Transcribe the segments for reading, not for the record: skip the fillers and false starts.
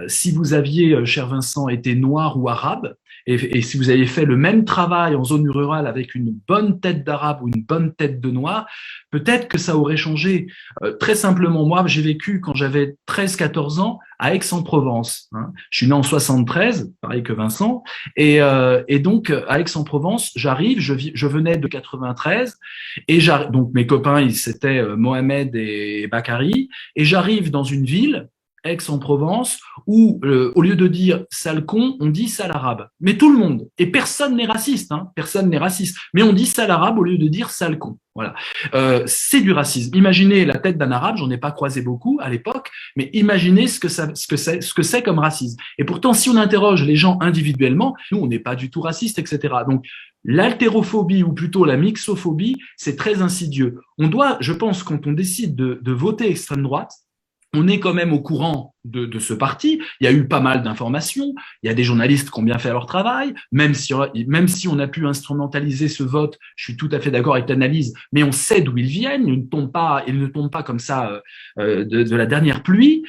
Si vous aviez, cher Vincent, été noir ou arabe, et si vous aviez fait le même travail en zone rurale avec une bonne tête d'arabe ou une bonne tête de noir, peut-être que ça aurait changé. Très simplement, moi, j'ai vécu quand j'avais 13-14 ans à Aix-en-Provence. Hein. Je suis né en 73, pareil que Vincent, et donc à Aix-en-Provence, je venais de 93, donc mes copains, c'était Mohamed et Bakary, et j'arrive dans une ville Aix-en-Provence, où au lieu de dire sale con, on dit sale arabe. Mais tout le monde. Et personne n'est raciste, hein, personne n'est raciste. Mais on dit sale arabe au lieu de dire sale con. Voilà. C'est du racisme. Imaginez la tête d'un arabe, j'en ai pas croisé beaucoup à l'époque, mais imaginez ce que c'est comme racisme. Et pourtant, si on interroge les gens individuellement, nous, on n'est pas du tout raciste, etc. Donc, l'haltérophobie, ou plutôt la mixophobie, c'est très insidieux. On doit, je pense, quand on décide de voter extrême droite, on est quand même au courant de ce parti. Il y a eu pas mal d'informations. Il y a des journalistes qui ont bien fait leur travail, même si on a pu instrumentaliser ce vote. Je suis tout à fait d'accord avec l'analyse, mais on sait d'où ils viennent. Ils ne tombent pas comme ça de la dernière pluie.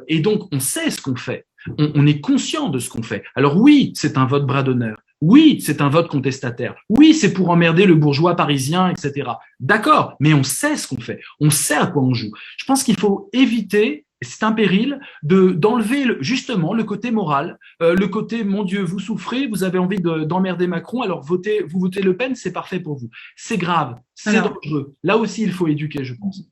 Et donc, on sait ce qu'on fait. On est conscient de ce qu'on fait. Alors oui, c'est un vote bras d'honneur. Oui, c'est un vote contestataire. Oui, c'est pour emmerder le bourgeois parisien, etc. D'accord, mais on sait ce qu'on fait. On sait à quoi on joue. Je pense qu'il faut éviter, c'est un péril, d'enlever justement le côté moral, le côté mon Dieu, vous souffrez, vous avez envie d'emmerder Macron, alors vous votez Le Pen, c'est parfait pour vous. C'est grave, c'est Alors, dangereux. Là aussi, il faut éduquer, je pense.